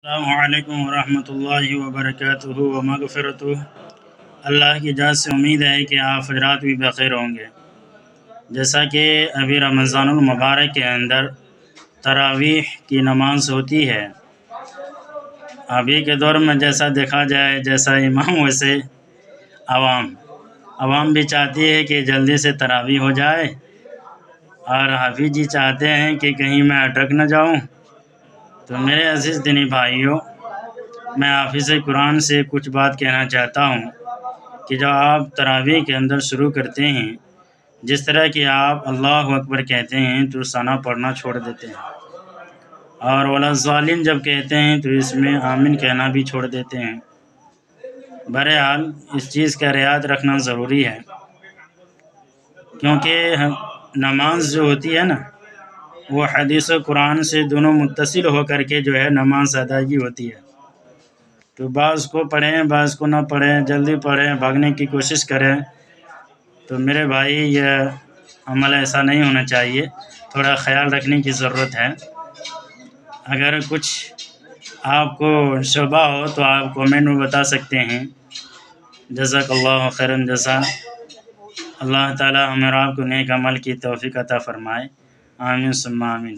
السلام علیکم ورحمۃ اللہ وبرکاتہ ومغفرتہ۔ اللہ کی ذات سے امید ہے کہ آپ حضرات بھی بخیر ہوں گے۔ جیسا کہ ابھی رمضان المبارک کے اندر تراویح کی نماز ہوتی ہے، ابھی کے دور میں جیسا دیکھا جائے، جیسا امام ویسے عوام بھی چاہتی ہے کہ جلدی سے تراویح ہو جائے، اور حافظ جی چاہتے ہیں کہ کہیں میں اٹک نہ جاؤں۔ تو میرے عزیز دینی بھائیوں، میں حافظ قرآن سے کچھ بات کہنا چاہتا ہوں کہ جب آپ تراویح کے اندر شروع کرتے ہیں، جس طرح کہ آپ اللہ اکبر کہتے ہیں تو ثنا پڑھنا چھوڑ دیتے ہیں، اور ولا الضالین جب کہتے ہیں تو اس میں آمین کہنا بھی چھوڑ دیتے ہیں۔ بہرحال اس چیز کا رعایت رکھنا ضروری ہے، کیونکہ نماز جو ہوتی ہے نا، وہ حدیث و قرآن سے دونوں متصل ہو کر کے جو ہے نماز ادائیگی ہوتی ہے۔ تو بعض کو پڑھیں، بعض کو نہ پڑھیں، جلدی پڑھیں، بھاگنے کی کوشش کریں۔ تو میرے بھائی، یہ عمل ایسا نہیں ہونا چاہیے، تھوڑا خیال رکھنے کی ضرورت ہے۔ اگر کچھ آپ کو شبہ ہو تو آپ کومنٹ میں بتا سکتے ہیں۔ جزاک اللہ خیراً جزا۔ اللہ تعالی ہمیں اور آپ کو نیک عمل کی توفیق عطا فرمائے۔ آمین ثم آمین۔